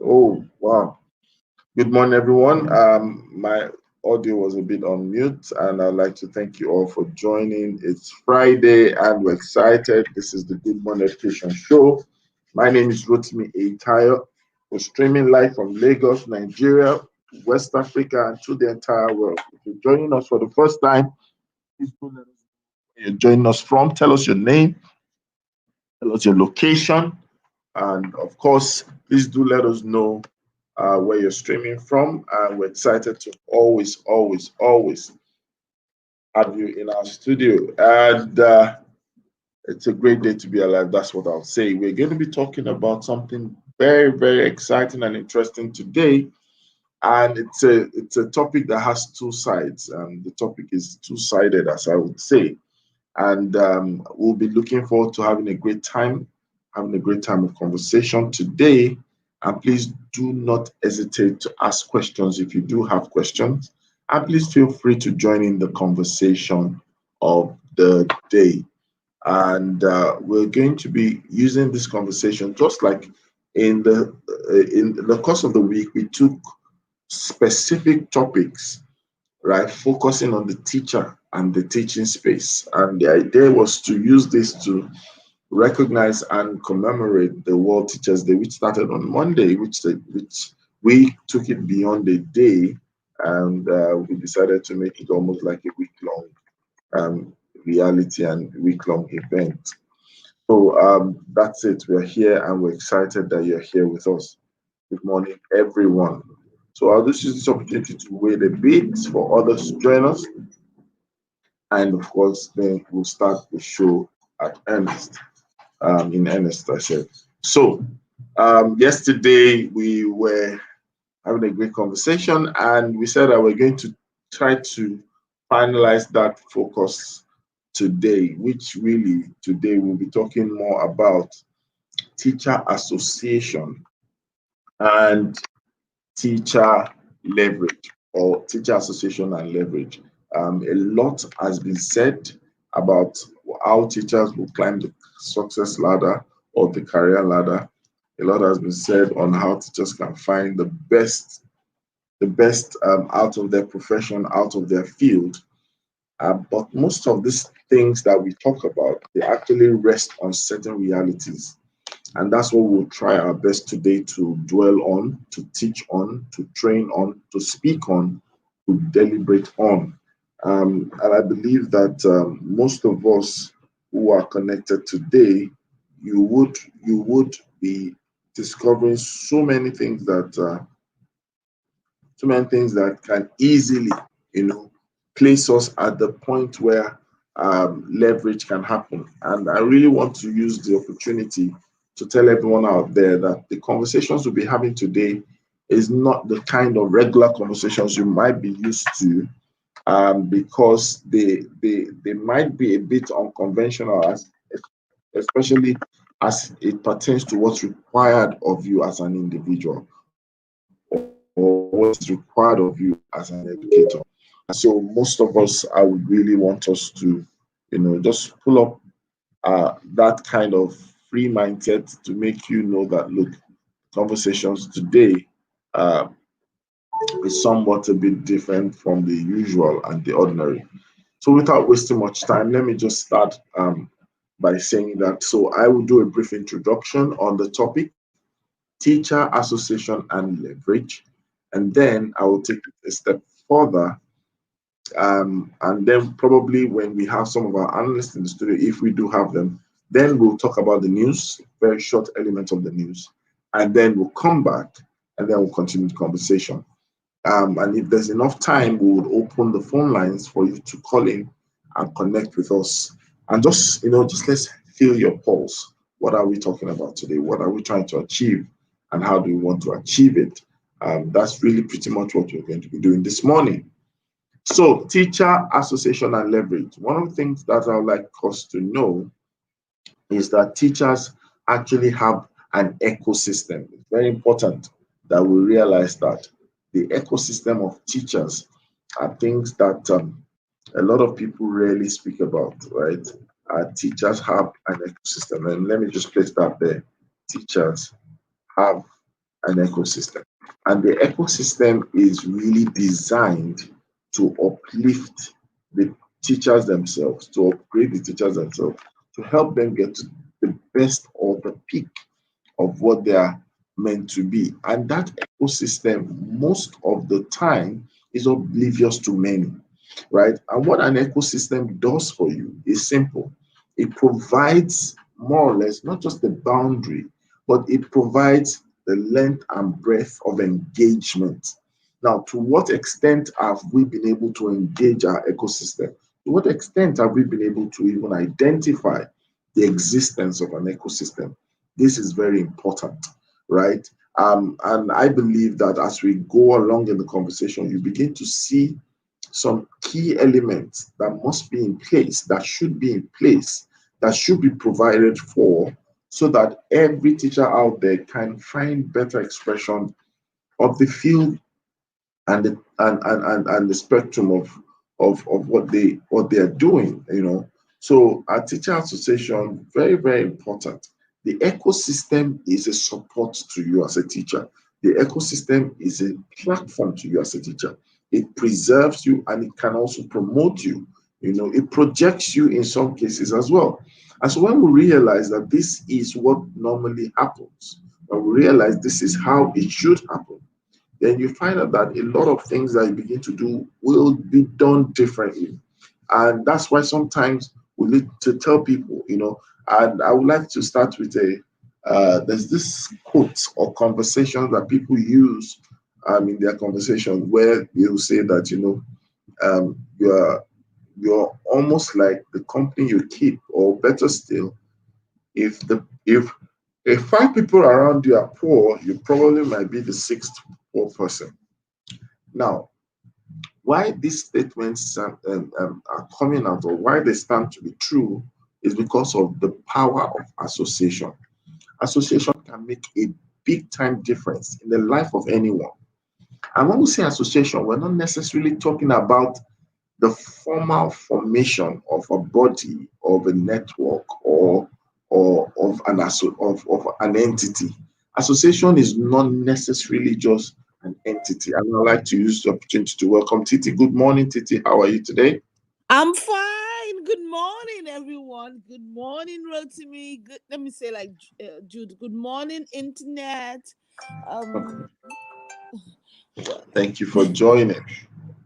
Oh, wow. Good morning, everyone. My audio was a bit on mute, and I'd like to thank you all for joining. It's Friday, and we're excited. This is the Good Morning Education Show. My name is Rotimi Aitayo. We're streaming live from Lagos, Nigeria, West Africa, and to the entire world. If you're joining us for the first time, please do let us know where you're joining us from. Tell us your name, tell us your location, and of course, please do let us know where you're streaming from. And we're excited to always have you in our studio. And it's a great day to be alive. That's what I'll say. We're going to be talking about something very exciting and interesting today. And it's a topic that has two sides. The topic is two-sided, as I would say. And we'll be looking forward to having a great time of conversation today. And please do not hesitate to ask questions if you do have questions. And please feel free to join in the conversation of the day. And we're going to be using this conversation just like in the course of the week. We took specific topics, right, focusing on the teacher and the teaching space. And the idea was to use this to recognize and commemorate the World Teachers Day, which started on Monday, which we took it beyond a day, and we decided to make it almost like a week-long um, reality and week-long event. So that's it. We're here, and we're excited that you're here with us. Good morning, everyone. So I'll just use this opportunity to wait a bit for others to join us. And of course, then we'll start the show at earnest. In earnest, I said. So, yesterday we were having a great conversation, and we said that we're going to try to finalize that focus today, which really today we'll be talking more about teacher association and teacher leverage, or teacher association and leverage. A lot has been said about how teachers will climb the success ladder or the career ladder. A lot has been said on how teachers can find the best out of their profession, out of their field. But most of these things that we talk about, they actually rest on certain realities, and that's what we'll try our best today to dwell on, to teach on, to train on, to speak on, to deliberate on. And I believe that most of us who are connected today, you would be discovering so many things that can easily, you know, place us at the point where leverage can happen. And I really want to use the opportunity to tell everyone out there that the conversations we'll be having today is not the kind of regular conversations you might be used to, because they might be a bit unconventional, especially as it pertains to what's required of you as an individual, or what's required of you as an educator. So most of us, I would really want us to, just pull up that kind of free mindset to make you know that, look, conversations today uh, is somewhat a bit different from the usual and the ordinary. So without wasting much time, let me just start by saying that. So I will do a brief introduction on the topic, teacher association and leverage, and then I will take it a step further. And then probably when we have some of our analysts in the studio, if we do have them, then we'll talk about the news, very short elements of the news, and then we'll come back and then we'll continue the conversation. And if there's enough time, we would open the phone lines for you to call in and connect with us. And just let's feel your pulse. What are we talking about today? What are we trying to achieve? And how do we want to achieve it? That's really pretty much what we're going to be doing this morning. So, teacher association and leverage. One of the things that I would like us to know is that teachers actually have an ecosystem. It's very important that we realize that the ecosystem of teachers are things that a lot of people rarely speak about, right? Teachers have an ecosystem, and let me just place that there. Teachers have an ecosystem. And the ecosystem is really designed to uplift the teachers themselves, to upgrade the teachers themselves, to help them get to the best or the peak of what they are meant to be. And that ecosystem, most of the time, is oblivious to many, right? And what an ecosystem does for you is simple. It provides more or less not just the boundary, but it provides the length and breadth of engagement. Now, to what extent have we been able to engage our ecosystem? To what extent have we been able to even identify the existence of an ecosystem? This is very important, right? And I believe that as we go along in the conversation, you begin to see some key elements that must be in place, that should be in place, that should be provided for, so that every teacher out there can find better expression of the field and the spectrum of what they are doing, you know. So our teacher association, very, very important. The ecosystem is a support to you as a teacher. The ecosystem is a platform to you as a teacher. It preserves you and it can also promote you. You know, it projects you in some cases as well. And so when we realize that this is what normally happens, when we realize this is how it should happen, then you find out that a lot of things that you begin to do will be done differently. And that's why sometimes we need to tell people, you know, and I would like to start with there's this quote or conversation that people use in their conversation where they'll say that, you know, you're almost like the company you keep, or better still, if five people around you are poor, you probably might be the sixth poor person. Now, why these statements are coming out, or why they stand to be true, is because of the power of association. Association can make a big time difference in the life of anyone. And when we say association, we're not necessarily talking about the formal formation of a body, of a network, or of of an entity. Association is not necessarily just an entity. And I'd like to use the opportunity to welcome Titi. Good morning, Titi. How are you today? I'm fine. Good morning, everyone. Good morning, Rotimi. Good. Let me say like Jude. Good morning, internet. Okay. Um, well, Thank you for joining.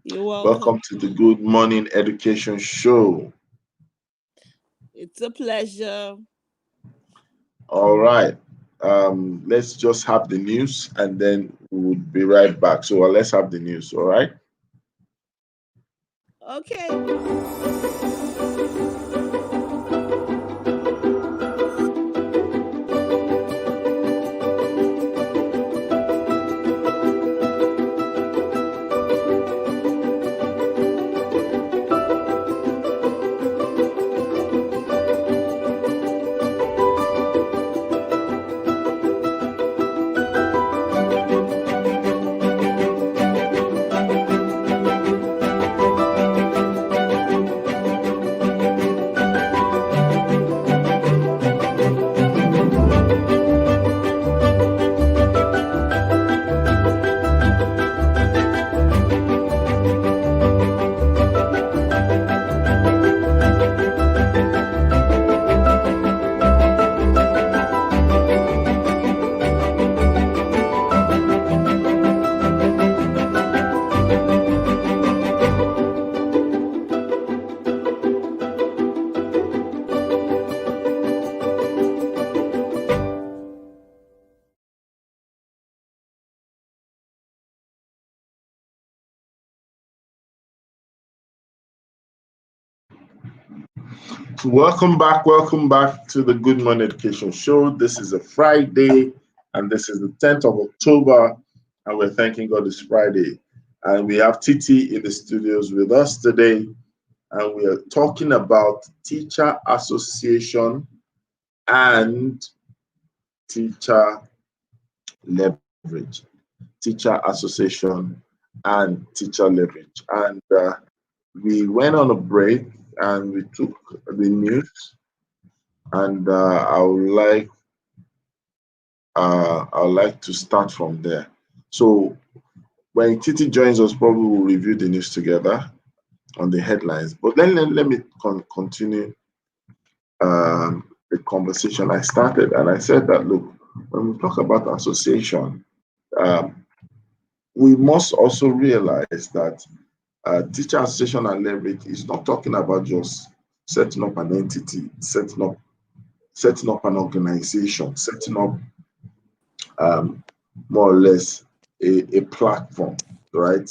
you're welcome. Welcome to the Good Morning Education Show. It's a pleasure. All right. Let's just have the news and then we'll be right back. So let's have the news. All right. Okay. Welcome back to the Good Morning Education Show. This is a Friday, and this is the 10th of October, and we're thanking God it's Friday. And we have Titi in the studios with us today, and we are talking about teacher association and teacher leverage. Teacher association and teacher leverage. And we went on a break and we took the news, and I would like I'd like to start from there. So when Titi joins us, probably we'll review the news together on the headlines. But then let me continue the conversation I started. And I said that, look, when we talk about association, um, we must also realize that teacher association and leverage is not talking about just setting up an entity, setting up an organization, setting up um, more or less a platform, right?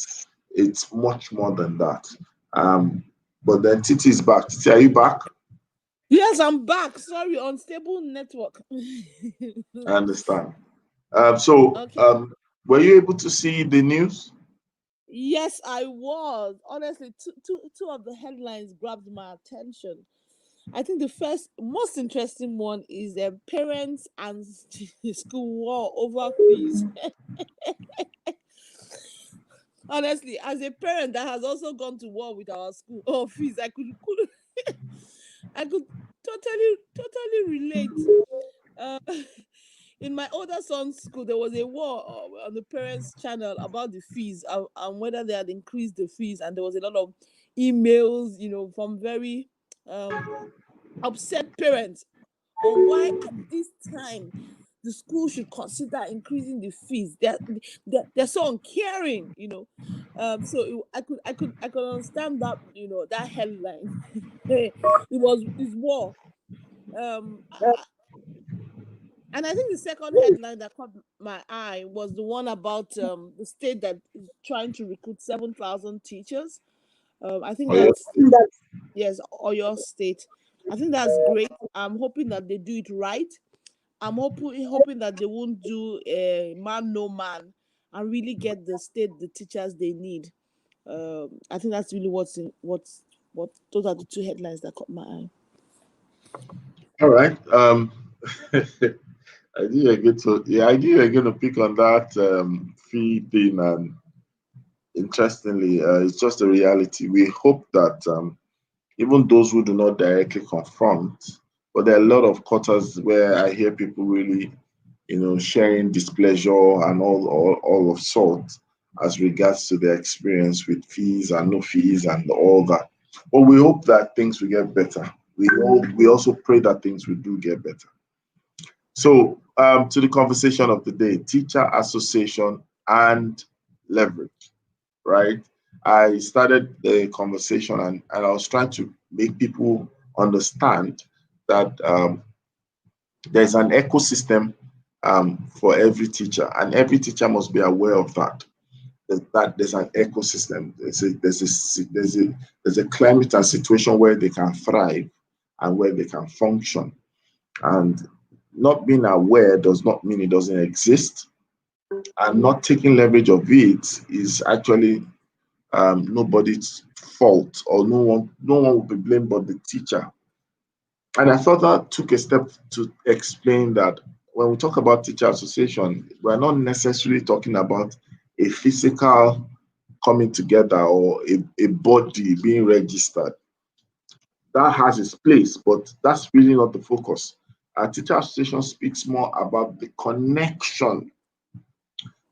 It's much more than that. But then Titi is back. Titi, are you back? Yes, I'm back. Sorry, unstable network. I understand. So, Okay. were you able to see the news? Yes, I was. Honestly, two of the headlines grabbed my attention. I think the first, most interesting one is parents and school war over fees. Honestly, as a parent that has also gone to war with our school fees, I could totally relate. Uh, in my older son's school, there was a war on the parents' channel about the fees and whether they had increased the fees, and there was a lot of emails, from very um, upset parents on why at this time the school should consider increasing the fees. They're so uncaring. So I could understand that, that headline. It's war. Um, and I think the second headline that caught my eye was the one about the state that is trying to recruit 7,000 teachers. I think Oh, yeah. that's, yes, Oyo State. I think that's great. I'm hoping that they do it right. I'm hoping that they won't do a man no man and really get the state the teachers they need. I think that's really what those are the two headlines that caught my eye. All right. I knew you were going to, yeah, I knew you were going to pick on that fee thing, and interestingly, it's just a reality. We hope that even those who do not directly confront, but there are a lot of quarters where I hear people really, sharing displeasure and all of sorts as regards to their experience with fees and no fees and all that. But we hope that things will get better. We also pray that things will do get better. So, to the conversation of the day, teacher association and leverage, right? I started the conversation, and I was trying to make people understand that there's an ecosystem for every teacher, and every teacher must be aware of that. That there's an ecosystem. There's a climate and situation where they can thrive and where they can function. And not being aware does not mean it doesn't exist. And not taking leverage of it is actually nobody's fault, or no one will be blamed but the teacher. And I thought that took a step to explain that when we talk about teacher association, we're not necessarily talking about a physical coming together or a body being registered. That has its place, but that's really not the focus. Our teacher association speaks more about the connection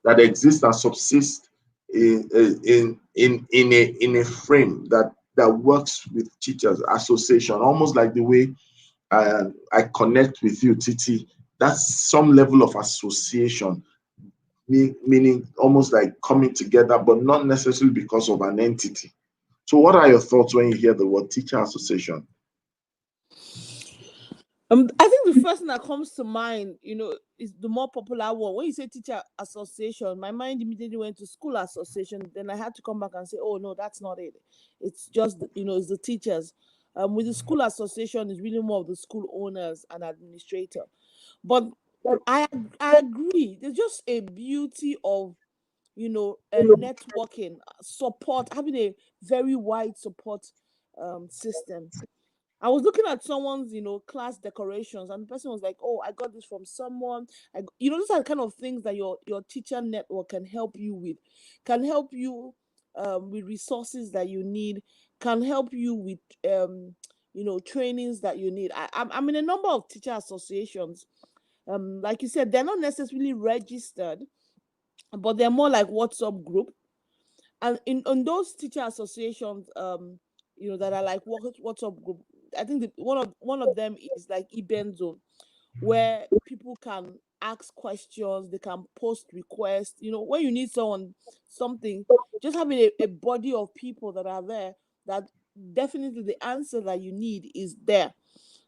that exists and subsists in a frame that works with teachers association, almost like the way I connect with you, Titi. That's some level of association, meaning almost like coming together, but not necessarily because of an entity. So, what are your thoughts when you hear the word teacher association? I think the first thing that comes to mind, is the more popular one. When you say teacher association, my mind immediately went to school association. Then I had to come back and say, oh no, that's not it. It's just it's the teachers. With the school association, it's really more of the school owners and administrator. But I agree. There's just a beauty of networking, support, having a very wide support system. I was looking at someone's, class decorations, and the person was like, "Oh, I got this from someone." Those are the kind of things that your teacher network can help you with, can help you with resources that you need, can help you with trainings that you need. I'm in a number of teacher associations. Like you said, they're not necessarily registered, but they're more like WhatsApp group. And in those teacher associations, that are like WhatsApp group, I think one of them is like Iben Zone, where people can ask questions, they can post requests. When you need something, just having a body of people that are there, that definitely the answer that you need is there.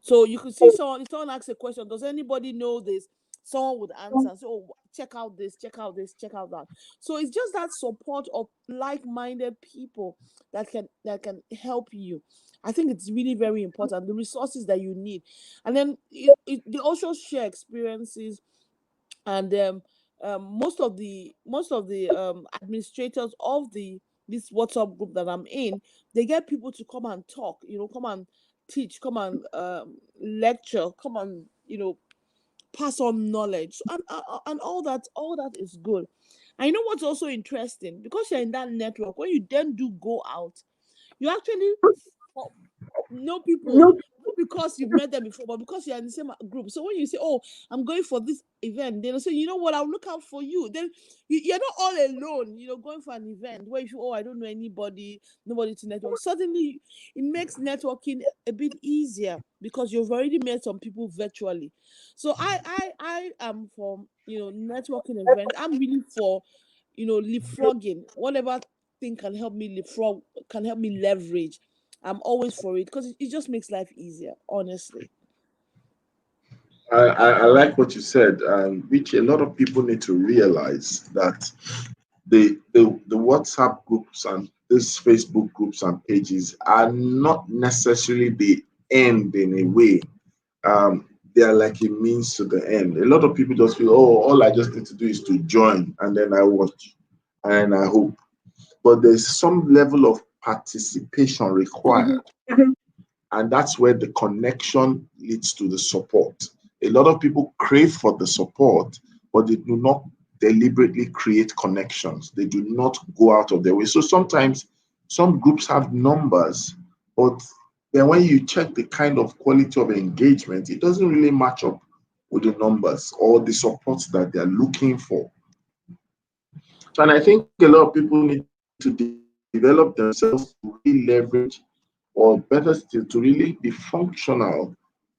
So you could see someone, if someone asks a question, does anybody know this? Someone would answer. So, check out this, check out this, check out that. So it's just that support of like-minded people that can help you. I think it's really very important. The resources that you need, and then they also share experiences, and most of the administrators of this WhatsApp group that I'm in, they get people to come and talk, come and teach, come and lecture, come and pass on knowledge, and all that is good. And you know what's also interesting, because you're in that network, when you then do go out, you actually know people, not because you've met them before, but because you're in the same group. So when you say, "Oh, I'm going for this event," they'll say, "You know what? I'll look out for you." Then you're not all alone. Going for an event where you, "Oh, I don't know anybody, nobody to network." Suddenly, it makes networking a bit easier because you've already met some people virtually. So I am for networking event. I'm really for leapfrogging, whatever thing can help me leapfrog, can help me leverage. I'm always for it because it just makes life easier, honestly. I like what you said, which a lot of people need to realize that the WhatsApp groups and these Facebook groups and pages are not necessarily the end in a way. They are like a means to the end. A lot of people just feel, oh, all I just need to do is to join and then I watch and I hope. But there's some level of participation required. And that's where the connection leads to the support. A lot of people crave for the support, but they do not deliberately create connections. They do not go out of their way. So sometimes some groups have numbers, but then when you check the kind of quality of engagement, it doesn't really match up with the numbers or the support that they're looking for. So, and I think a lot of people need to develop themselves to really leverage, or better still, to really be functional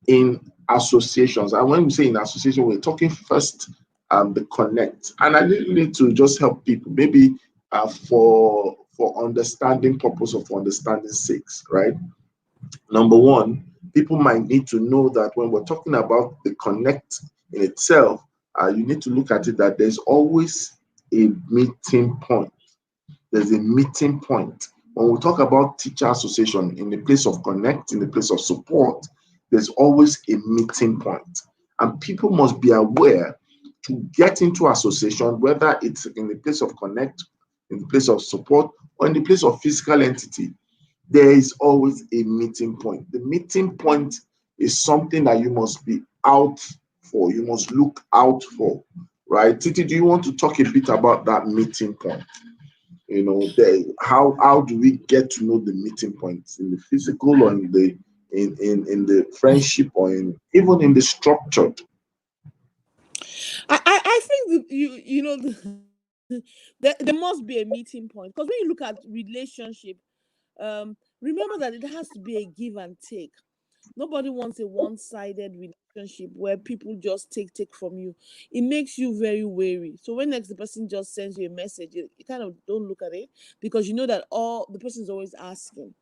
in associations. And when we say in association, we're talking first the connect. And I really need to just help people, maybe for understanding purpose or for understanding sakes, right? Number one, people might need to know that when we're talking about the connect in itself, you need to look at it that there's always a meeting point. There's a meeting point. When we talk about teacher association in the place of connect, in the place of support, there's always a meeting point. And people must be aware to get into association, whether it's in the place of connect, in the place of support, or in the place of physical entity, there is always a meeting point. The meeting point is something that you must be out for, you must look out for, right? Titi, do you want to talk a bit about that meeting point? How do we get to know the meeting points in the physical or in the friendship or even in the structured? I think that there must be a meeting point, because when you look at relationship, remember that it has to be a give and take. Nobody wants a one-sided relationship where people just take from you. It makes you very wary. So when next the person just sends you a message, you kind of don't look at it, because you know that all the person is always asking.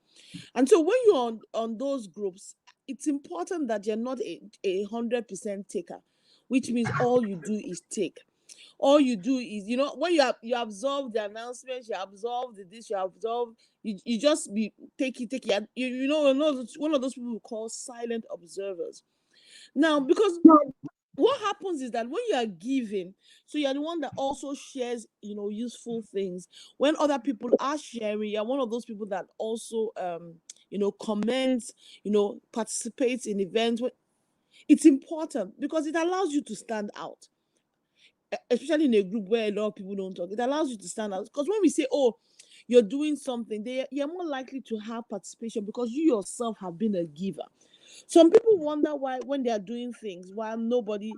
And so when you're on those groups, it's important that you're not a 100% taker, which means all you do is take. All you do is, when you absorb the announcements, you absorb the this, you absorb, you just be take it. And one of those people we call silent observers. Now, because what happens is that when you are giving, so you're the one that also shares, useful things. When other people are sharing, you're one of those people that also comments, participates in events. It's important because it allows you to stand out, especially in a group where a lot of people don't talk. It allows you to stand out, because when we say, "Oh, you're doing something," you're more likely to have participation because you yourself have been a giver. Some people wonder why, when they are doing things, why nobody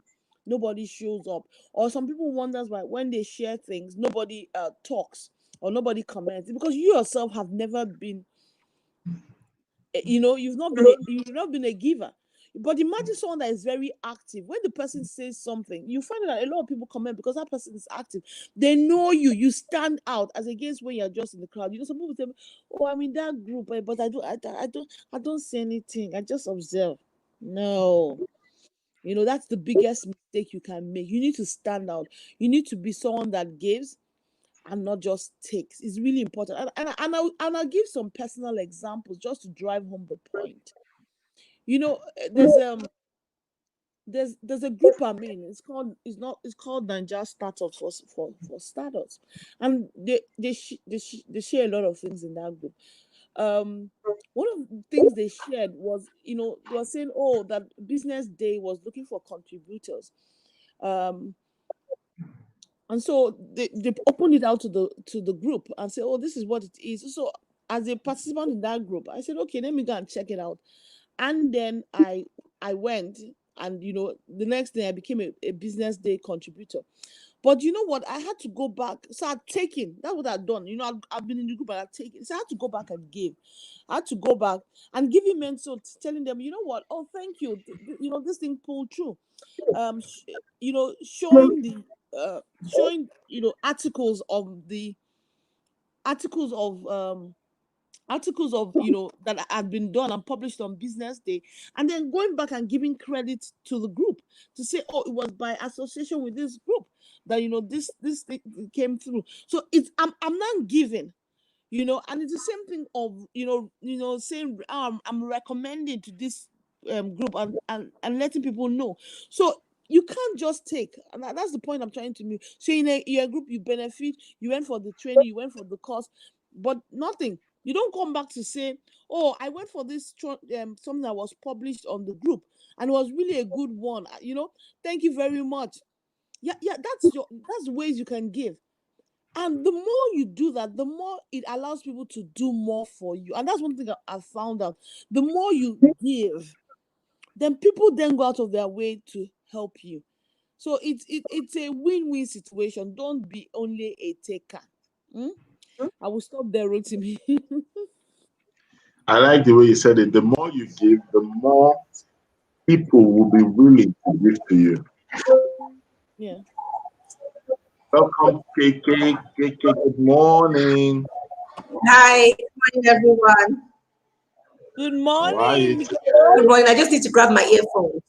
nobody shows up. Or some people wonders why when they share things, nobody talks or nobody comments, because you yourself have never been, you've not been a giver. But imagine someone that is very active. When the person says something, you find that a lot of people comment because that person is active. They know you. You stand out as against when you're just in the crowd. Some people say, "Oh, I'm in that group, but I don't say anything. I just observe." No, that's the biggest mistake you can make. You need to stand out. You need to be someone that gives and not just takes. It's really important. And I'll give some personal examples just to drive home the point. You know, there's there's a group I'm in. It's called Niger Startups for startups, and they share a lot of things in that group. Um, one of the things they shared was, they were saying, oh, that Business Day was looking for contributors. Um, and so they opened it out to the group and said, oh, this is what it is. So as a participant in that group, I said, okay, let me go and check it out. And then I went, and the next day I became a Business Day contributor. But you know what? I had to go back. So I'd taken, that's what I'd done. I've been in the group and I'd taken. So I had to go back and give. I had to go back and giving men, so telling them, you know what? Oh, thank you. This thing pulled through. Showing articles of that had been done and published on Business Day, and then going back and giving credit to the group to say, oh, it was by association with this group that this thing came through. So I'm not giving, and it's the same thing of saying, I'm recommending to this group, and letting people know. So you can't just take, and that's the point I'm trying to make. So in a group, you benefit, you went for the training, you went for the course, but nothing. You don't come back to say, oh, I went for this something that was published on the group and it was really a good one. Thank you very much. Yeah, that's ways you can give. And the more you do that, the more it allows people to do more for you. And that's one thing I found out. The more you give, then people then go out of their way to help you. So it's a win-win situation. Don't be only a taker. I will stop there, Rotimi. I like the way you said it. The more you give, the more people will be willing to give to you. Yeah. Welcome, KK. KK, good morning. Hi, good morning, everyone. Good How are you? morning. Good morning. I just need to grab my earphones.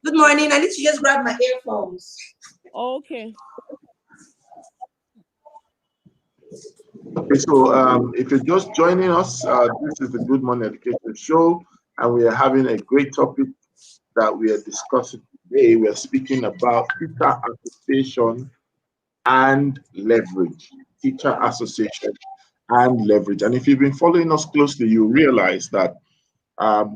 Good morning. I need to just grab my earphones. Okay. Okay, so if you're just joining us, this is the Good Morning Education Show, and we are having a great topic that we are discussing today. We are speaking about teacher association and leverage. Teacher association and leverage. And if you've been following us closely, you realize that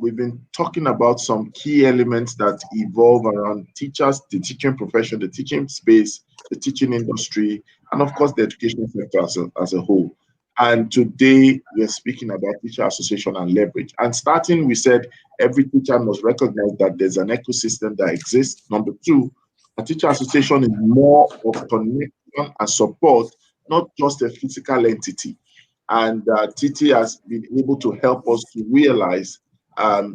we've been talking about some key elements that evolve around teachers, the teaching profession, the teaching space, the teaching industry, and of course the education sector as a whole. And today we're speaking about teacher association and leverage. And starting, we said every teacher must recognize that there's an ecosystem that exists. Number two, a teacher association is more of connection and support, not just a physical entity. And TT has been able to help us to realize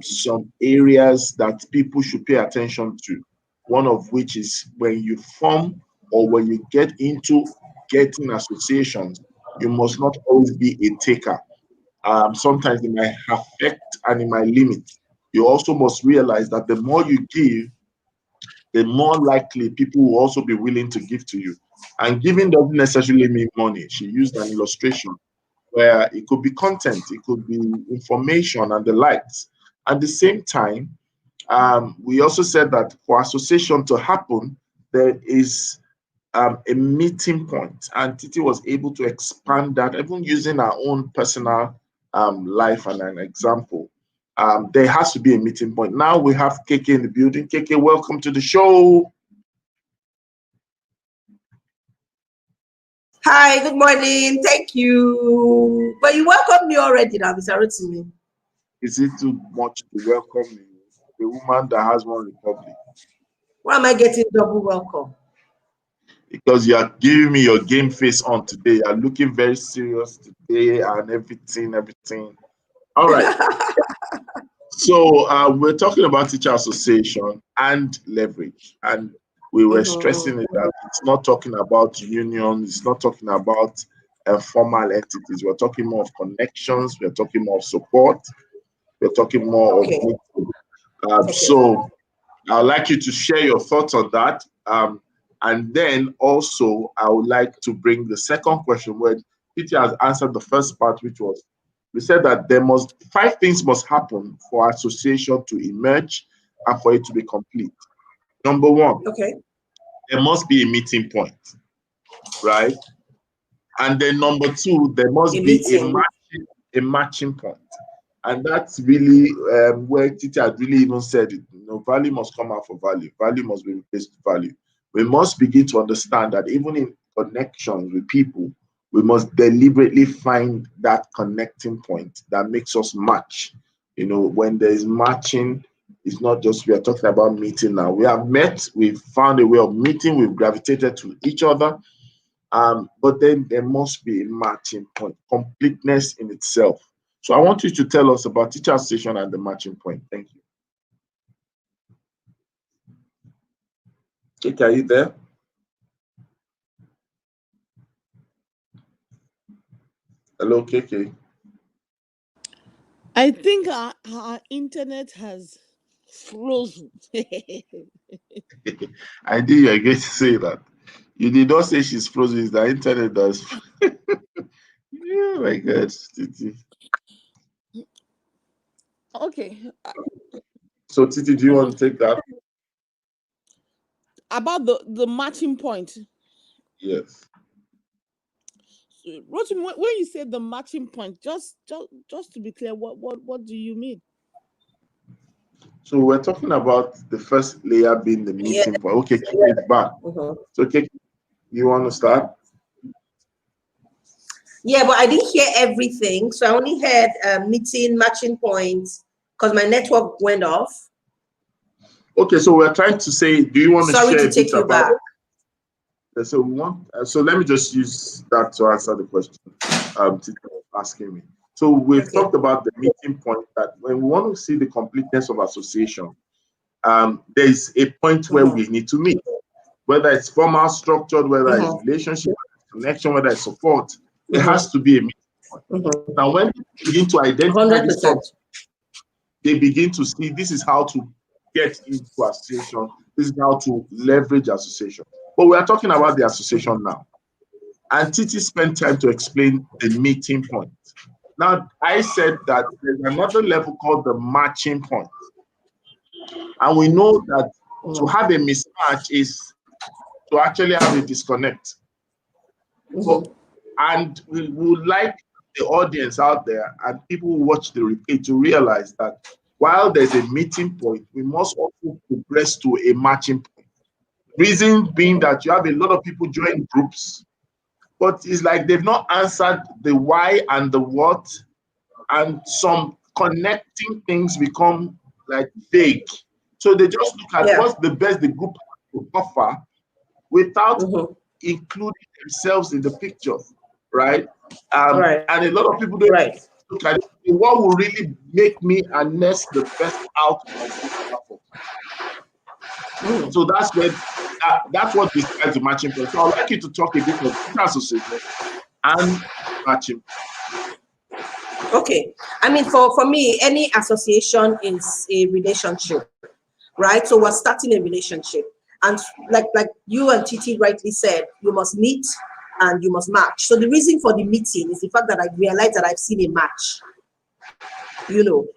some areas that people should pay attention to. One of which is when you form or when you get into getting associations, you must not always be a taker. Sometimes it might affect and it might limit. You also must realize that the more you give, the more likely people will also be willing to give to you. And giving doesn't necessarily mean money. She used an illustration where it could be content, it could be information and the likes. At the same time, we also said that for association to happen, there is a meeting point, and Titi was able to expand that, even using our own personal life and an example. There has to be a meeting point. Now we have KK in the building. KK, welcome to the show. Hi, good morning. Thank you. But you welcomed me already now, Mr. Rotimi. Is it too much to welcome you, the woman that has one republic? Why am I getting double welcome? Because you are giving me your game face on today. You are looking very serious today and everything. All right. So we're talking about teacher association and leverage. And we were stressing it that it's not talking about unions, it's not talking about formal entities. We're talking more of connections, we're talking more of support, we're talking more of so I'd like you to share your thoughts on that. And then also, I would like to bring the second question where Peter has answered the first part, which was, we said that five things must happen for association to emerge and for it to be complete. Number one, there must be a meeting point, right? And then number two, there must be a matching point. And that's really where Titi had really even said it. Value must come out for value. Value must be replaced with value. We must begin to understand that even in connections with people, we must deliberately find that connecting point that makes us match. When there is matching, it's not just we are talking about meeting now. We have met, we've found a way of meeting, we've gravitated to each other. But then there must be a matching point, completeness in itself. So I want you to tell us about teacher association and the matching point. Thank you. Keke, are you there? Hello, Keke. I think our internet has frozen. I knew you were going to say that. You did not say she's frozen, it's the internet that's yeah, my God. Titi. Okay. So Titi, do you want to take that? About the matching point. Yes. Rotimi, when you say the matching point, just to be clear, what do you mean? So we're talking about the first layer being the meeting point. Okay, Keke is back. So Keke, you want to start? Yeah, but I didn't hear everything. So I only heard meeting, matching points, because my network went off. Okay, so we're trying to say, do you want to Sorry share to take you back. So let me just use that to answer the question asking me. So we've talked about the meeting point, that when we want to see the completeness of association, there's a point where we need to meet, whether it's formal, structured, whether it's relationship, connection, whether it's support, there has to be a meeting point. Now, when they begin to identify this stuff, they begin to see this is how to get into association, this is how to leverage association. But we are talking about the association now. And Titi spent time to explain the meeting point. Now, I said that there's another level called the matching point. And we know that to have a mismatch is to actually have a disconnect. So, and we would like the audience out there and people who watch the replay to realize that while there's a meeting point, we must also progress to a matching point. Reason being that you have a lot of people join groups, but it's like they've not answered the why and the what, and some connecting things become like vague. So they just look at what's the best the group has to offer without including themselves in the picture, right? And a lot of people don't look at it, what will really make me harness the best out of this platform. So that's where that's what describes the matching point. So I'd like you to talk a bit of teacher association and matching. Okay, I mean, for me, any association is a relationship, right? So we're starting a relationship, and like you and Titi rightly said, you must meet and you must match. So the reason for the meeting is the fact that I realized that I've seen a match.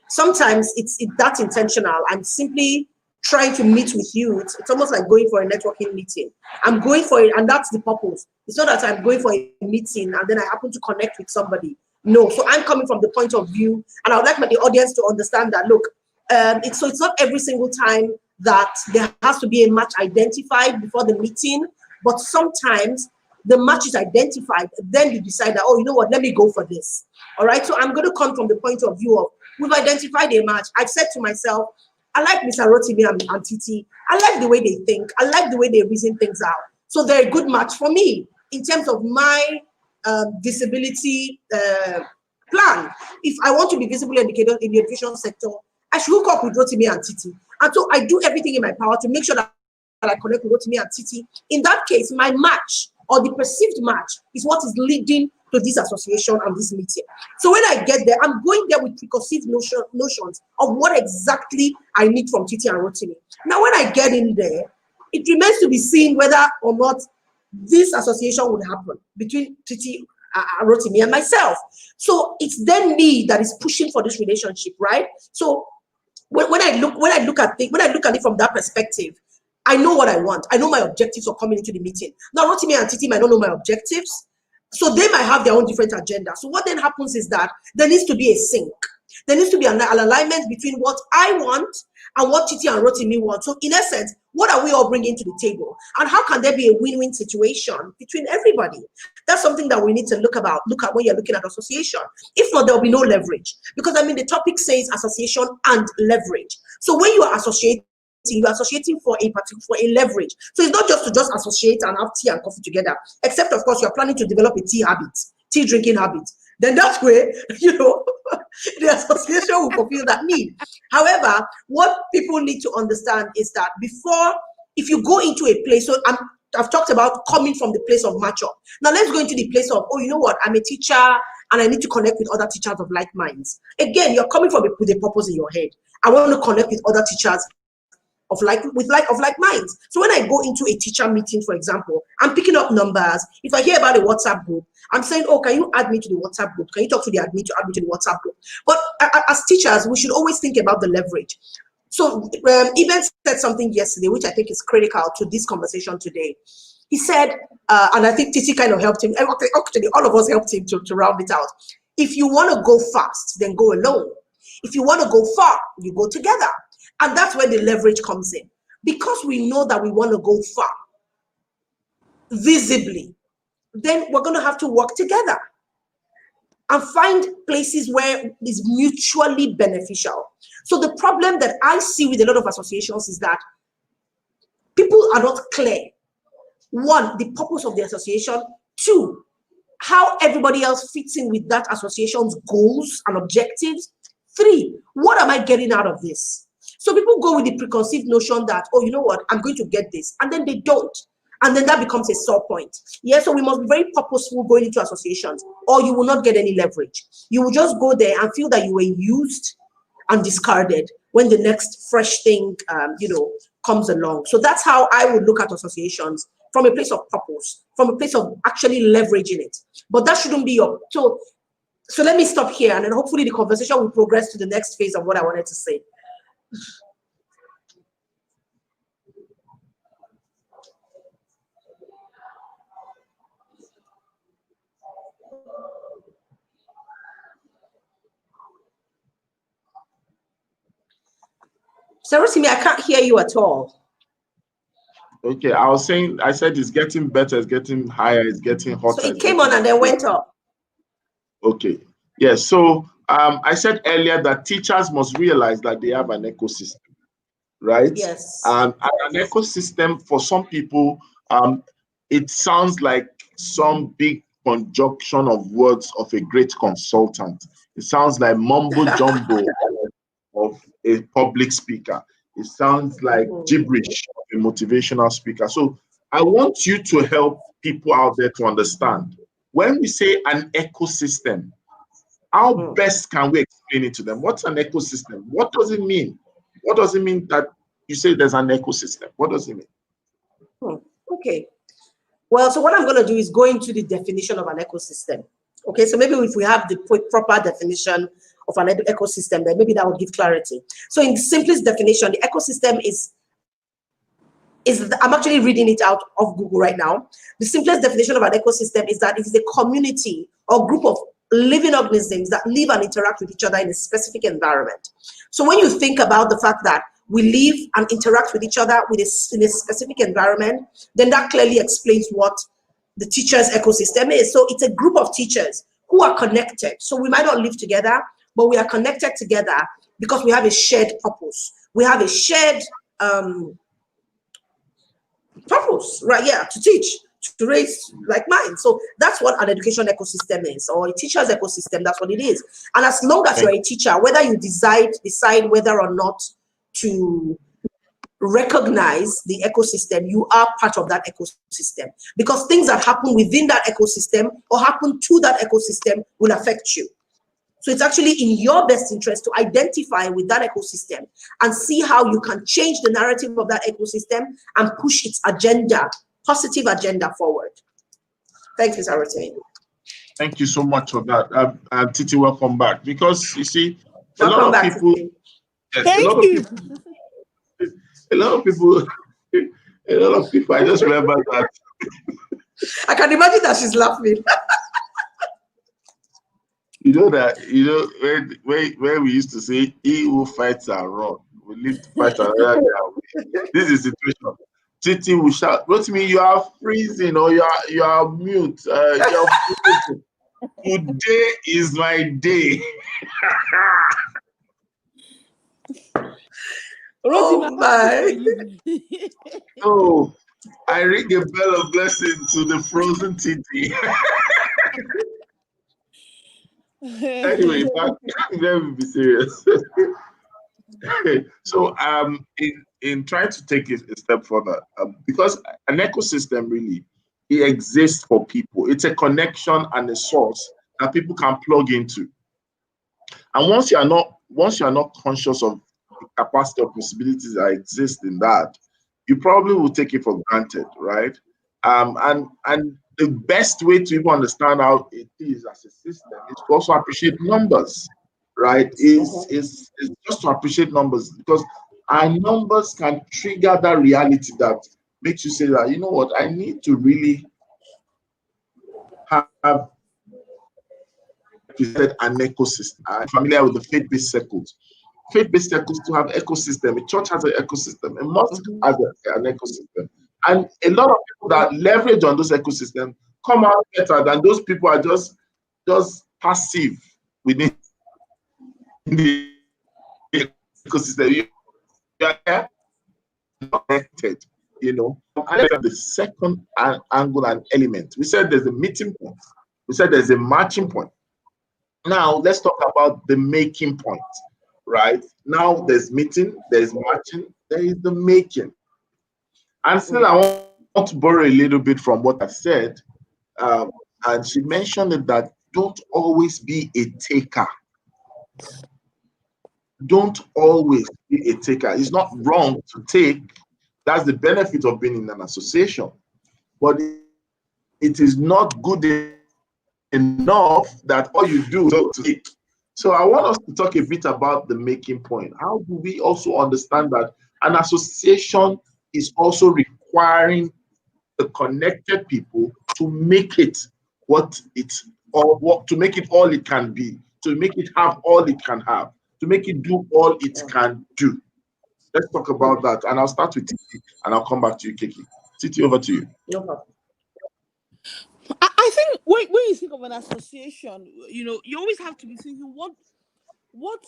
Sometimes it's that intentional. I'm simply trying to meet with you. It's almost like going for a networking meeting. I'm going for it, and that's the purpose. It's not that I'm going for a meeting and then I happen to connect with somebody. No, so I'm coming from the point of view, and I would like the audience to understand that, look, it's not every single time that there has to be a match identified before the meeting, but sometimes the match is identified, then you decide that, oh, you know what, let me go for this. All right, so I'm going to come from the point of view of, we've identified a match. I've said to myself, I like Mr. Rotimi and Titi. I like the way they think. I like the way they reason things out. So they're a good match for me in terms of my visibility plan. If I want to be visibly educated in the education sector, I should hook up with Rotimi and Titi. And so I do everything in my power to make sure that I connect with Rotimi and Titi. In that case, my match or the perceived match is what is leading to this association and this meeting. So when I get there, I'm going there with preconceived notions of what exactly I need from Titi and Rotimi. Now, when I get in there, it remains to be seen whether or not this association would happen between Titi, Rotimi, and myself. So it's then me that is pushing for this relationship, right? So when I look at it from that perspective, I know what I want. I know my objectives of coming into the meeting. Now, Rotimi and Titi might not know my objectives, so they might have their own different agenda. So what then happens is that there needs to be a sync. There needs to be an alignment between what I want and what Titi and Rotimi want. So in essence, what are we all bringing to the table? And how can there be a win-win situation between everybody? That's something that we need to look at when you're looking at association. If not, there will be no leverage. Because I mean, the topic says association and leverage. So when you are associating for a leverage. So it's not just to just associate and have tea and coffee together, except of course you're planning to develop a tea drinking habit. Then that way, the association will fulfill that need. However, what people need to understand is that if you go into a place, so I've talked about coming from the place of match up. Now let's go into the place of, oh, you know what, I'm a teacher and I need to connect with other teachers of like minds. Again, you're coming with a purpose in your head. I want to connect with other teachers of like minds. So when I go into a teacher meeting, for example, I'm picking up numbers. If I hear about a WhatsApp group, I'm saying, oh, can you add me to the WhatsApp group? Can you talk to the admin to add me to the WhatsApp group? But as teachers, we should always think about the leverage. So Eben said something yesterday, which I think is critical to this conversation today. He said, and I think Titi kind of helped him. Actually, all of us helped him to round it out. If you want to go fast, then go alone. If you want to go far, you go together. And that's where the leverage comes in. Because we know that we want to go far, visibly, then we're going to have to work together and find places where it's mutually beneficial. So the problem that I see with a lot of associations is that people are not clear. One, the purpose of the association. Two, how everybody else fits in with that association's goals and objectives. Three, what am I getting out of this? So people go with the preconceived notion that, oh, you know what, I'm going to get this. And then they don't. And then that becomes a sore point. Yeah, so we must be very purposeful going into associations, or you will not get any leverage. You will just go there and feel that you were used and discarded when the next fresh thing, comes along. So that's how I would look at associations, from a place of purpose, from a place of actually leveraging it. But that shouldn't be your... So let me stop here, and then hopefully the conversation will progress to the next phase of what I wanted to say. Rotimi, I can't hear you at all. Okay, I said it's getting better, it's getting higher, it's getting hotter. So it came on and then went up. Okay, yes. So I said earlier that teachers must realize that they have an ecosystem, right? Yes. And an ecosystem, for some people, it sounds like some big conjunction of words of a great consultant. It sounds like mumbo jumbo of a public speaker. It sounds like gibberish of a motivational speaker. So I want you to help people out there to understand, when we say an ecosystem, how best can we explain it to them? What's an ecosystem? What does it mean? What does it mean that you say there's an ecosystem? What does it mean? Okay. Well, so what I'm going to do is go into the definition of an ecosystem. Okay, so maybe if we have the proper definition of an ecosystem, then maybe that would give clarity. So in the simplest definition, the ecosystem is I'm actually reading it out of Google right now. The simplest definition of an ecosystem is that it is a community or group of living organisms that live and interact with each other in a specific environment. So when you think about the fact that we live and interact with each other in a specific environment, then that clearly explains what the teacher's ecosystem is. So it's a group of teachers who are connected. So we might not live together, but we are connected together because we have a shared purpose. We have a shared purpose, right? Yeah, to teach, to raise like mine. So that's what an education ecosystem is, or a teacher's ecosystem. That's what it is. And as long as you're a teacher, whether you decide whether or not to recognize the ecosystem, you are part of that ecosystem, because things that happen within that ecosystem or happen to that ecosystem will affect you. So it's actually in your best interest to identify with that ecosystem and see how you can change the narrative of that ecosystem and push its agenda, positive agenda, forward. Thanks, Mr. Rotimi. Thank you so much for that. And Titi, welcome back. Because you see, a Welcome lot of back, people, Titi. yes, Thank you. a lot of people, I just remember that. I can imagine that she's laughing. You know that, where we used to say, he who fights and run, we live to fight another day. This is the situation. Titi will shout, Rotimi, you are freezing, or you are mute. You're freezing. Today is my day. Oh my. So I ring a bell of blessing to the frozen Titi. Anyway, let me be serious. So in trying to take it a step further, because an ecosystem really, it exists for people. It's a connection and a source that people can plug into. And once you are not conscious of the capacity or possibilities that exist in that, you probably will take it for granted, right? And the best way to even understand how it is as a system is to also appreciate numbers, right? Is just to appreciate numbers, because our numbers can trigger that reality that makes you say that, you know what, I need to really have an ecosystem. I'm familiar with the faith-based circles. Faith-based circles to have ecosystem. A church has an ecosystem. A mosque has an ecosystem. And a lot of people that leverage on those ecosystems come out better than those people are just passive within the ecosystem. You are connected, you know. And the second angle and element, we said there's a meeting point. We said there's a marching point. Now let's talk about the making point, right? Now there's meeting, there's marching, there is the making. And still, I want to borrow a little bit from what I said. And she mentioned it, that don't always be a taker. Don't always be a taker. It's not wrong to take. That's the benefit of being in an association. But it is not good enough that all you do is to take. So I want us to talk a bit about the making point. How do we also understand that an association is also requiring the connected people to make it to make it all it can be, to make it have all it can have, to make it do all it can do. Let's talk about that. And I'll start with Titi and I'll come back to you, Kiki. Titi, over to you. No problem. I think when you think of an association, you always have to be thinking, what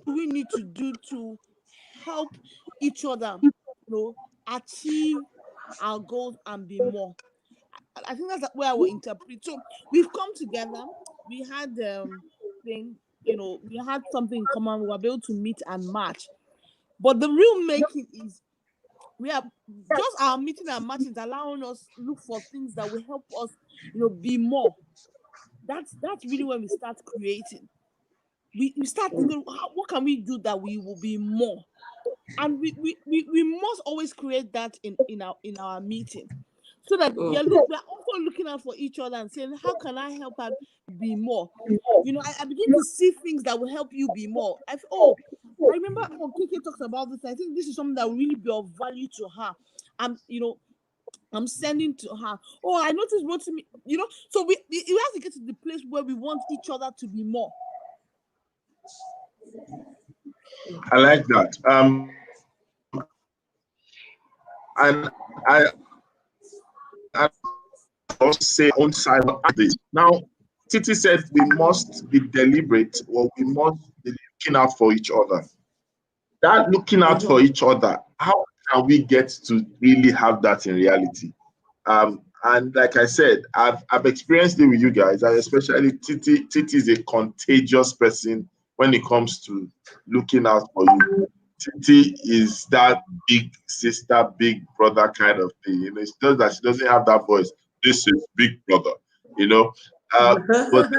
do we need to do to help each other, achieve our goals and be more. I think that's where I will interpret. So we've come together. We had thing, we had something in common. We were able to meet and match. But the real making is we are just our meeting and matching is allowing us look for things that will help us, be more. That's really when we start creating. We start thinking, what can we do that we will be more? And we must always create that in our meeting, so that we're also looking out for each other and saying, how can I help her be more? I begin to see things that will help you be more. I remember when Kiki talks about this. I think this is something that will really be of value to her. I'm sending to her. Oh, I noticed what to me. So we have to get to the place where we want each other to be more. I like that. And I also say on side of this. Now, Titi said we must be deliberate, or we must be looking out for each other. that looking out for each other, how can we get to really have that in reality? And like I said, I've experienced it with you guys, and especially Titi. Titi is a contagious person when it comes to looking out for you. Titi is that big sister, big brother kind of thing. You know, it's just that she doesn't have that voice. This is big brother, you know. But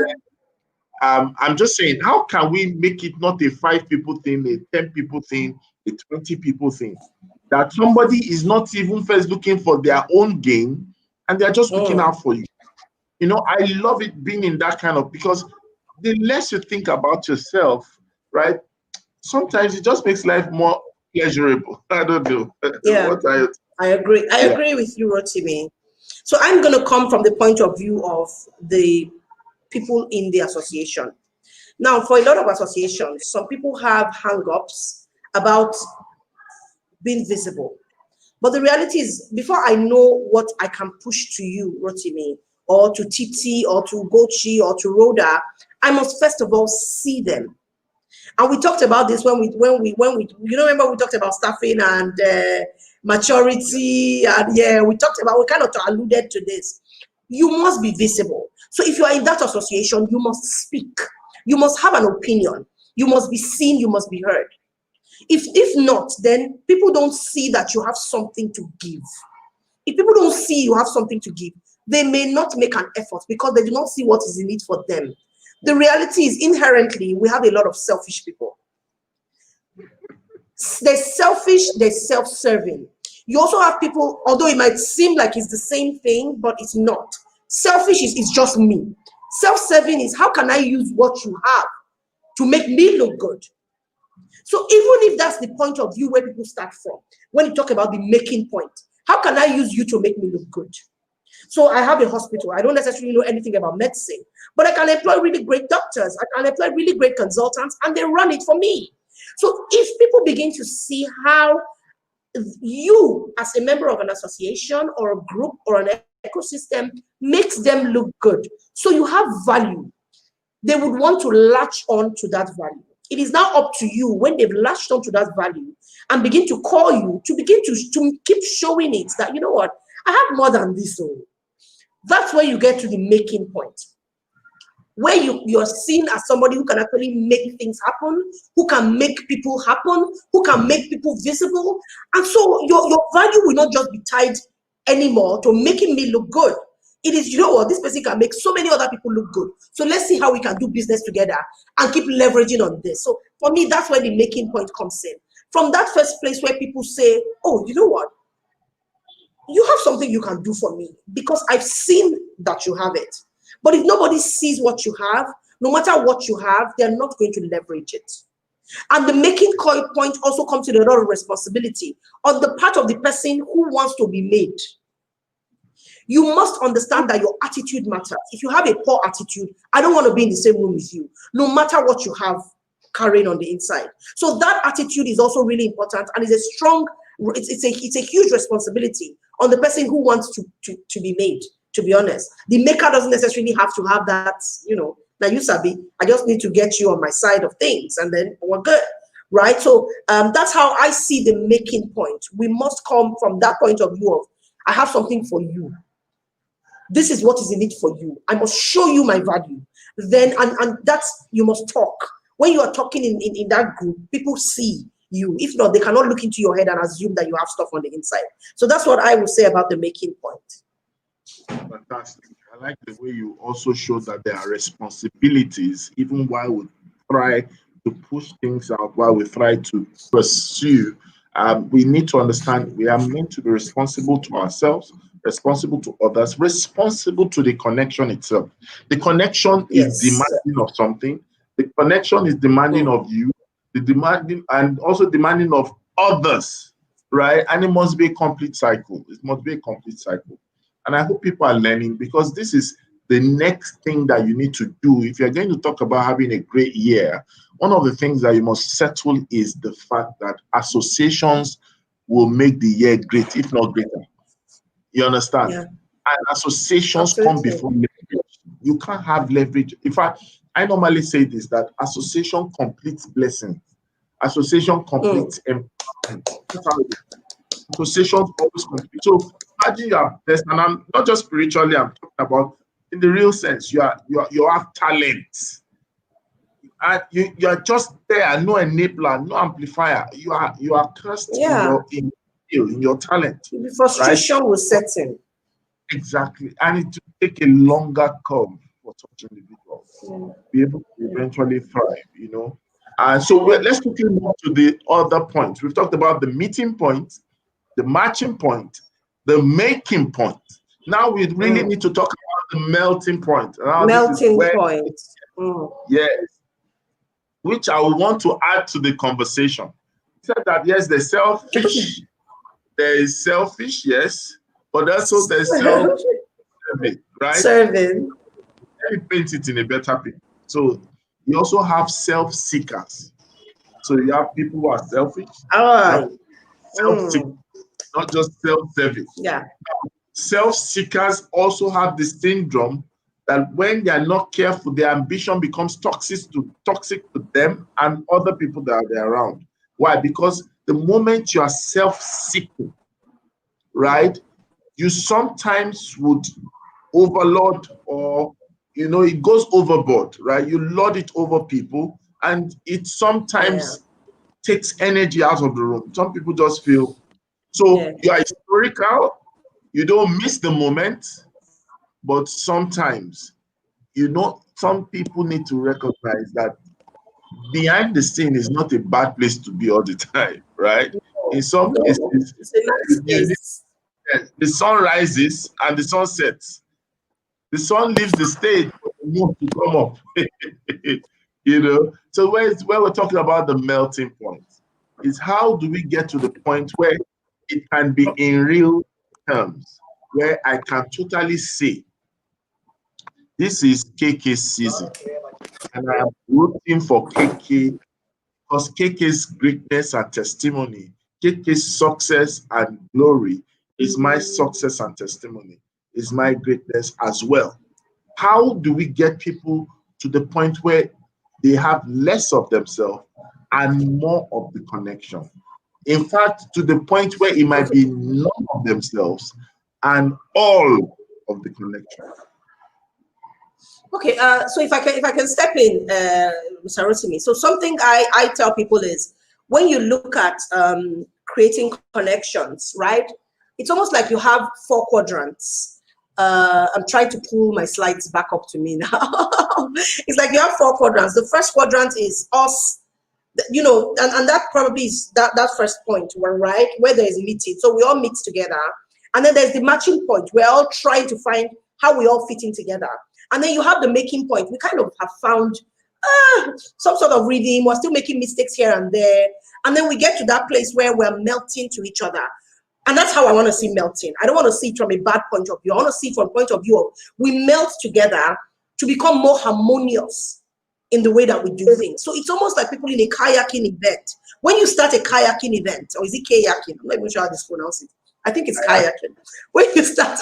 I'm just saying, how can we make it not a 5 people thing, a 10 people thing, a 20 people thing? That somebody is not even first looking for their own gain, and they're just looking out for you. You know, I love it being in that kind of, because the less you think about yourself, right? Sometimes it just makes life more pleasurable. I don't know. Yeah, I agree. I agree with you, Rotimi. So I'm going to come from the point of view of the people in the association. Now, for a lot of associations, some people have hang-ups about being visible. But the reality is, before I know what I can push to you, Rotimi, or to Titi, or to Gochi, or to Rhoda, I must first of all see them. And we talked about this when we you know, remember we talked about staffing and maturity, and we kind of alluded to this. You must be visible. So if you are in that association, you must speak. You must have an opinion. You must be seen. You must be heard. If not, then people don't see that you have something to give. If people don't see you have something to give, they may not make an effort because they do not see what is in it for them. The reality is, inherently, we have a lot of selfish people. They're selfish, they're self-serving. You also have people, although it might seem like it's the same thing, but it's not. Selfish is just me. Self-serving is, how can I use what you have to make me look good? So even if that's the point of view where people start from, when you talk about the making point, how can I use you to make me look good? So I have a hospital. I don't necessarily know anything about medicine, but I can employ really great doctors. I can employ really great consultants, and they run it for me. So if people begin to see how you, as a member of an association or a group or an ecosystem, makes them look good, so you have value, they would want to latch on to that value. It is now up to you, when they've latched on to that value and begin to call you, to begin to keep showing it that, you know what, I have more than this. So that's where you get to the making point, where you're seen as somebody who can actually make things happen, who can make people happen, who can make people visible. And so your value will not just be tied anymore to making me look good. It is, you know what, this person can make so many other people look good. So let's see how we can do business together and keep leveraging on this. So for me, that's where the making point comes in. From that first place where people say, oh, you know what, you have something you can do for me because I've seen that you have it. But if nobody sees what you have, no matter what you have, they're not going to leverage it. And the making point also comes with a lot of responsibility on the part of the person who wants to be made. You must understand that your attitude matters. If you have a poor attitude, I don't want to be in the same room with you, no matter what you have carrying on the inside. So that attitude is also really important, and is a strong, it's a huge responsibility on the person who wants to be made, to be honest. The maker doesn't necessarily have to have that, you know, now you sabi, I just need to get you on my side of things and then we're good, right? So that's how I see the making point. We must come from that point of view of, I have something for you. This is what is in it for you. I must show you my value. Then, and that's, you must talk. When you are talking in that group, people see you. If not, they cannot look into your head and assume that you have stuff on the inside. So that's what I would say about the making point. Fantastic. I like the way you also show that there are responsibilities, even while we try to push things out, while we try to pursue. We need to understand we are meant to be responsible to ourselves, responsible to others, responsible to the connection itself. The connection is demanding of something. The connection is demanding of you, the demanding, and also demanding of others, right? And it must be a complete cycle. It must be a complete cycle. And I hope people are learning, because this is the next thing that you need to do. If you're going to talk about having a great year, one of the things that you must settle is the fact that associations will make the year great, if not greater. You understand? Yeah. And associations come before leverage. You can't have leverage. In fact, I normally say this, that association completes blessing. Association completes empowerment. That's how it is. Associations always complete. So imagine you are blessed, and I'm not just spiritually, I'm talking about in the real sense. You have talent. And you are just there, no enabler, no amplifier. You are cursed in your talent. The frustration will set in. Exactly. And it will take a longer curve for such individuals be able to eventually thrive, And so let's quickly move to the other points. We've talked about the meeting point, the matching point, the making point. Now we really need to talk about the melting point. Now, melting point. Yes. Which I would want to add to the conversation. He said that yes, there's selfish. There is selfish, yes, but also there's self-serving, right? Serving. Let me paint it in a better picture. So you also have self-seekers. So you have people who are selfish, self-seekers, not just self-serving. Yeah. Self-seekers also have the syndrome that when they are not careful, their ambition becomes toxic to them and other people that are there around. Why? Because the moment you are self-seeking, right, you sometimes would overload, or it goes overboard, right? You lord it over people, and it sometimes takes energy out of the room. Some people just feel so. You are historical, you don't miss the moment, but sometimes some people need to recognize that behind the scene is not a bad place to be all the time, right? In some cases, the sun rises and the sun sets. The sun leaves the stage for the moon to come up. So where we're talking about the melting point is how do we get to the point where it can be in real terms, where I can totally say, this is KK's season, and I am rooting for KK because KK's greatness and testimony, KK's success and glory is my success and testimony, is my greatness as well. How do we get people to the point where they have less of themselves and more of the connection? In fact, to the point where it might be none of themselves and all of the connection. Okay, so if I can step in, Mr. Rotimi. So something I tell people is when you look at creating connections, right? It's almost like you have 4 quadrants. I'm trying to pull my slides back up to me now. It's like you have 4 quadrants. The first quadrant is us, and that probably is that first point where there is a meeting. So we all meet together. And then there's the matching point. We're all trying to find how we all fit in together. And then you have the making point. We kind of have found some sort of rhythm. We're still making mistakes here and there. And then we get to that place where we're melting to each other. And that's how I want to see melting. I don't want to see it from a bad point of view. I want to see it from a point of view of we melt together to become more harmonious in the way that we do things. So it's almost like people in a kayaking event. When you start a kayaking event, or is it kayaking? I'm not even sure how to pronounce it. I think it's kayaking. When you start...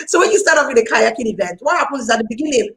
So when you start off with a kayaking event, what happens is at the beginning,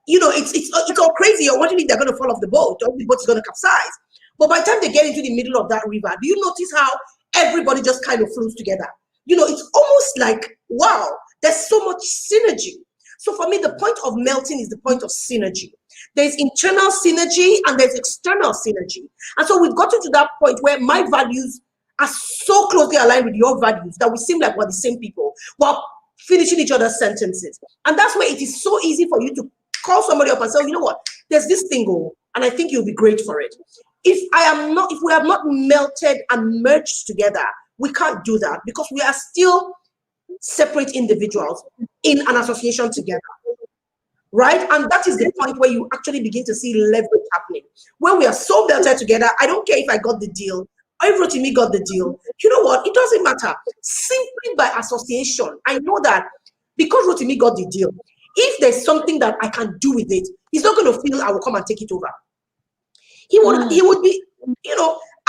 it's all crazy. You're wondering if they're going to fall off the boat or the boat is going to capsize. But by the time they get into the middle of that river, do you notice how everybody just kind of flows together? It's almost like, wow, there's so much synergy. So for me, the point of melting is the point of synergy. There's internal synergy and there's external synergy. And so we've gotten to that point where my values are so closely aligned with your values that we seem like we're the same people while finishing each other's sentences. And that's where it is so easy for you to call somebody up and say, you know what, there's this thing, and I think you'll be great for it. If we have not melted and merged together, we can't do that because we are still separate individuals in an association together. Right? And that is the point where you actually begin to see leverage happening. When we are so melted together, I don't care if I got the deal, if Rotimi got the deal, you know what? It doesn't matter. Simply by association, I know that because Rotimi got the deal, if there's something that I can do with it, he's not going to feel I will come and take it over. He would be,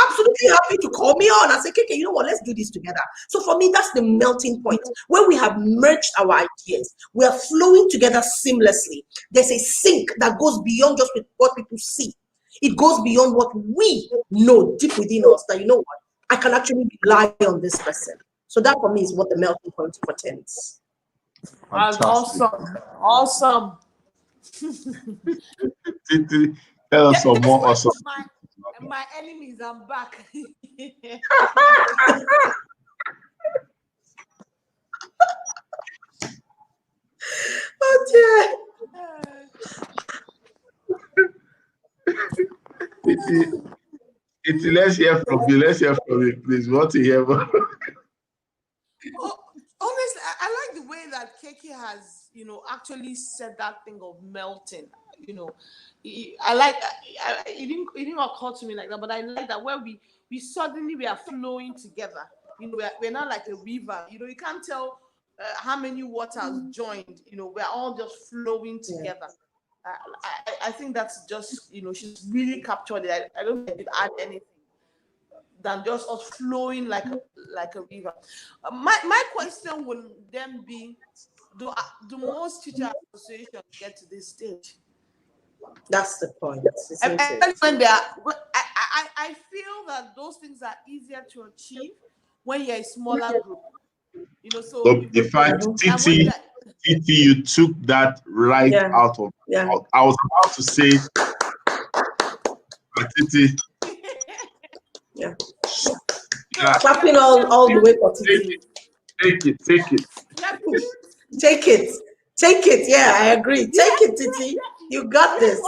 absolutely happy to call me on and say, okay, you know what, let's do this together. So for me, that's the melting point where we have merged our ideas. We are flowing together seamlessly. There's a sync that goes beyond just with what people see. It goes beyond what we know deep within us, that, you know what, I can actually rely on this person. So that for me is what the melting point portends. That's Fantastic. awesome. Titi, tell us some more awesome. My enemies, I'm back. Oh dear. Titi, let's hear from you. Let's hear from you, please. What to hear about? Oh, honestly, I like the way that Keke has, actually said that thing of melting. I like. It didn't occur to me like that, but I like that where we suddenly we are flowing together. We're not like a river. You can't tell how many waters joined. We're all just flowing together. I think that's just, she's really captured it. I don't think it add anything than just us flowing like a river. My question would then be, do most teacher associations get to this stage? That's the point. When they are, I feel that those things are easier to achieve when you're a smaller group. So in fact, Titi, you took that right out of. Yeah. I was about to say, Titi. Yeah. Clapping all the way for Titi. Take it. Take it. Yeah, I agree. Take it, Titi. You got this.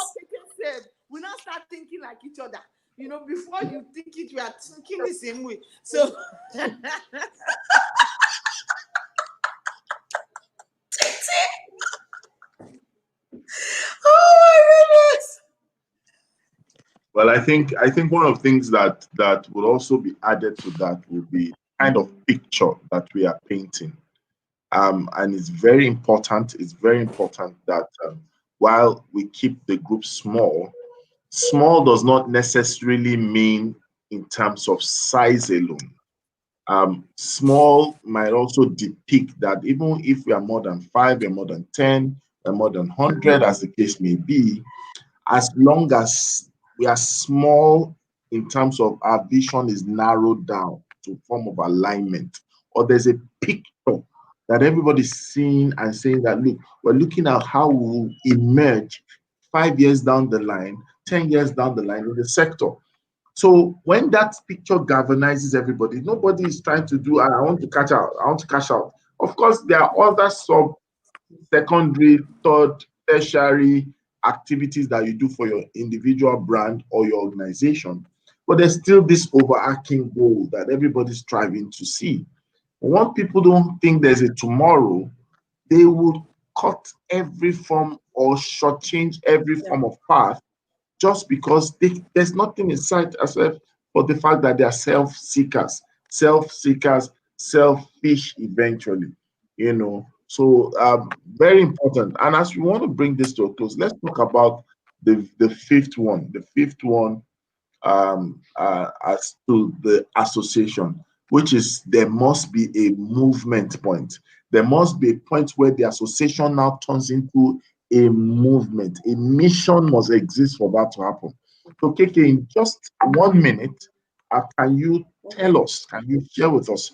We now start thinking like each other. Before you think it, we are thinking the same way. So. Oh my goodness. Well, I think one of the things that would also be added to that would be kind of picture that we are painting. And it's very important. It's very important that while we keep the group small does not necessarily mean in terms of size alone. Small might also depict that even if we are more than 5, we're more than 10, we're more than 100, as the case may be, as long as we are small in terms of our vision is narrowed down to a form of alignment, or there's a picture that everybody's seeing and saying that, look, we're looking at how we will emerge 5 years down the line, 10 years down the line in the sector. So when that picture galvanizes everybody, nobody is trying to do, I want to cash out. Of course, there are other secondary, third, tertiary activities that you do for your individual brand or your organization. But there's still this overarching goal that everybody's striving to see. When people don't think there's a tomorrow, they will cut every form or shortchange every form of path just because there's nothing in sight except for the fact that they are self-seekers, selfish eventually, So very important. And as we want to bring this to a close, let's talk about the fifth one. The fifth one as to the association, which is there must be a movement point. There must be a point where the association now turns into a movement. A mission must exist for that to happen. So, Keke, in just 1 minute, can you tell us, can you share with us,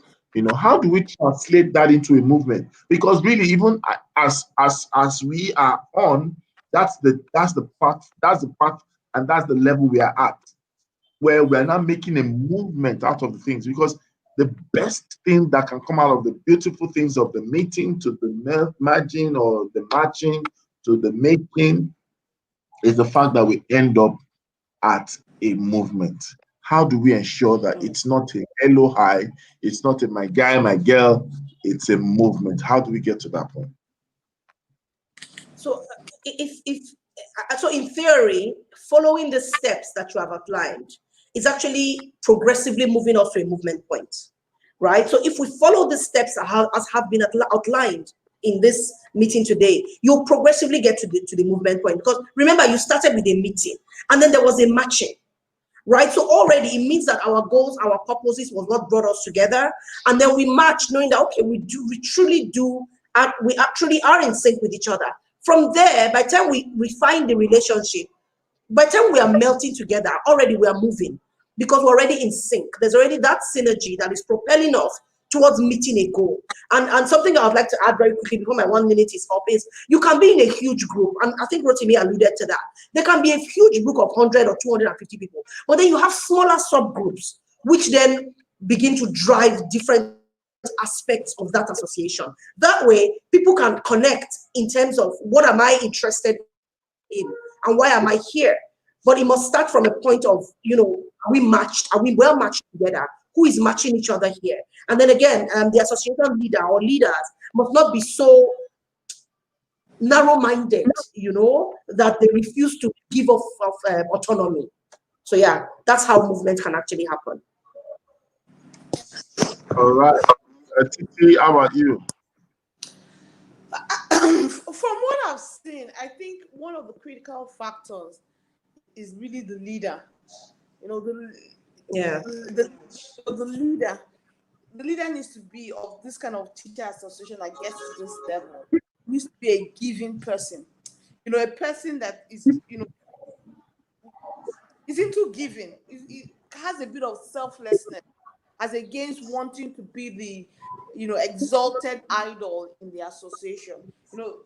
how do we translate that into a movement? Because really, even as we are on, that's the path, and that's the level we are at, where we're now making a movement out of the things. Because the best thing that can come out of the beautiful things of the meeting to the merging or the matching to the making is the fact that we end up at a movement. How do we ensure that it's not a hello, hi, it's not a my guy, my girl, it's a movement? How do we get to that point? So so in theory, following the steps that you have outlined is actually progressively moving us to a movement point, right? So if we follow the steps as have been outlined in this meeting today, you'll progressively get to the movement point. Because remember, you started with a meeting and then there was a matching, right? So already it means that our goals, our purposes was what brought us together. And then we match knowing that, okay, we truly do, and we actually are in sync with each other. From there, by the time we find the relationship, By the time we are melting together, already we are moving because we're already in sync. There's already that synergy that is propelling us towards meeting a goal. And something I would like to add very quickly before my 1 minute is up is you can be in a huge group, and I think Rotimi alluded to that. There can be a huge group of 100 or 250 people, but then you have smaller subgroups, which then begin to drive different aspects of that association. That way, people can connect in terms of what am I interested in and why am I here? But it must start from a point of, are we matched? Are we well matched together? Who is matching each other here? And then again, the association leader or leaders must not be so narrow-minded, that they refuse to give off of autonomy. So yeah, that's how movement can actually happen. All right. Titi, how about you? From what I've seen, I think one of the critical factors is really the leader. The leader needs to be of this kind of teacher association that gets to this level. Needs to be a giving person. A person that is, is into giving. It has a bit of selflessness as against wanting to be the, exalted idol in the association.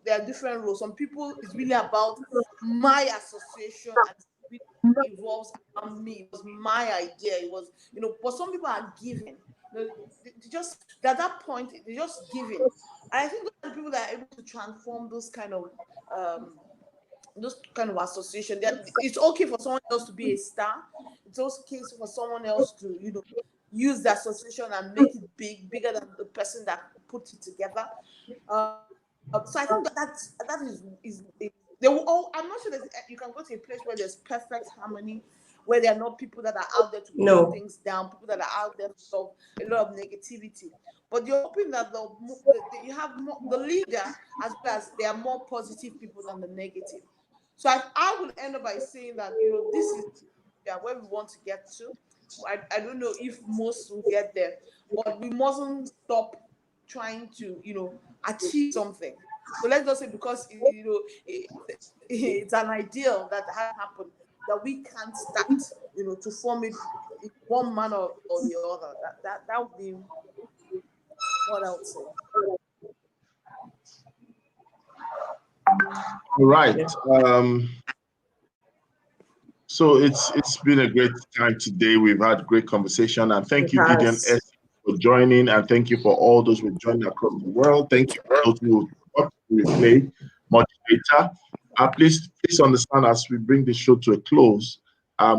There are different roles. Some people, it's really about my association and it involves me. It was my idea. It was, but some people are giving. They just at that point they're just giving. And I think those are the people that are able to transform those kind of association. It's okay for someone else to be a star. It's okay for someone else to use the association and make it bigger than the person that put it together. So I think that is they will all. I'm not sure that you can go to a place where there's perfect harmony, where there are not people that are out there to put things down, people that are out there to solve a lot of negativity. But you're hoping that you have more, the leader, as well as there are more positive people than the negative. So I will end up by saying that this is where we want to get to. I don't know if most will get there, but we mustn't stop trying to achieve something. So let's just say because it's an ideal that has happened, that we can't start to form it in one manner or the other. That would be what I would say. All right. So it's been a great time today. We've had great conversation, and thank you, Gideon S, for joining, and thank you for all those who joined across the world. Thank you for those who watch the replay much later. Please understand as we bring the show to a close.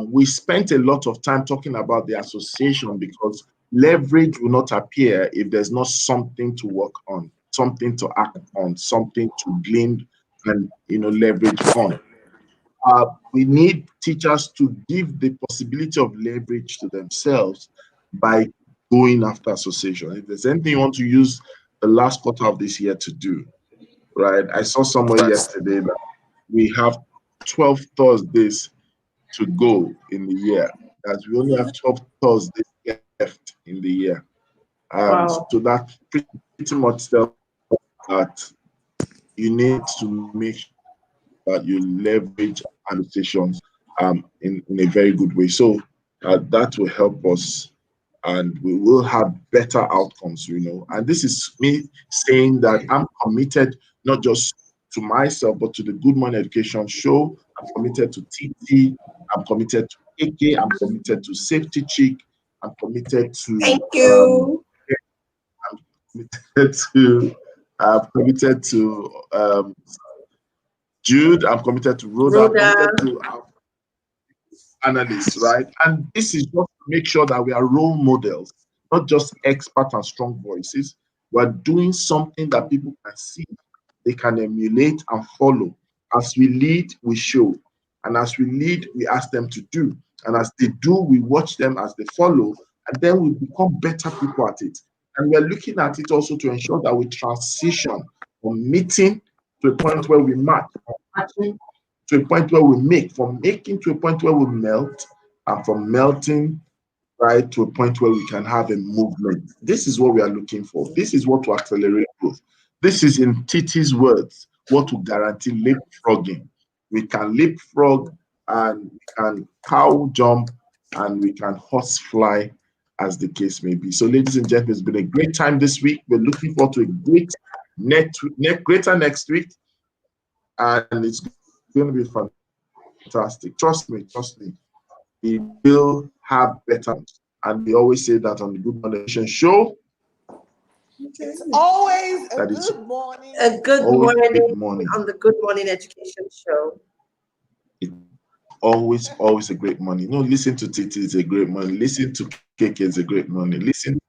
We spent a lot of time talking about the association because leverage will not appear if there's not something to work on, something to act on, something to glean and leverage on. We need teachers to give the possibility of leverage to themselves by going after association. If there's anything you want to use the last quarter of this year to do, right? I saw somewhere yesterday that we have 12 Thursdays to go in the year. That we only have 12 Thursdays left in the year. So that pretty much tells that you need to make sure that you leverage associations in a very good way. So that will help us and we will have better outcomes, And this is me saying that I'm committed not just to myself, but to the Good Morning Education Show. I'm committed to TT. I'm committed to AK. I'm committed to Safety Chick. I'm committed to. Thank you. I'm committed to Jude. I'm committed to Rhoda. I'm committed to our analysts, right? And this is just to make sure that we are role models, not just expert and strong voices. We're doing something that people can see, they can emulate and follow. As we lead, we show. And as we lead, we ask them to do. And as they do, we watch them as they follow. And then we become better people at it. And we're looking at it also to ensure that we transition from meeting to a point where we match, from matching to a point where we make, from making to a point where we melt, and from melting right to a point where we can have a movement. This is what we are looking for. This is what will accelerate growth. This is, in Titi's words, what will guarantee leapfrogging. We can leapfrog and we can cow jump, and we can horse fly, as the case may be. So, ladies and gentlemen, it's been a great time this week. We're looking forward to a greater next week, and it's going to be fantastic. Trust me, we will have better. And we always say that on the Good Morning Education show. It's always a That is good morning. A good always morning good morning. on the Good Morning Education show. It's always a great morning. No, listen to Titi, it's a great morning. Listen to KK, it's a great morning. Listen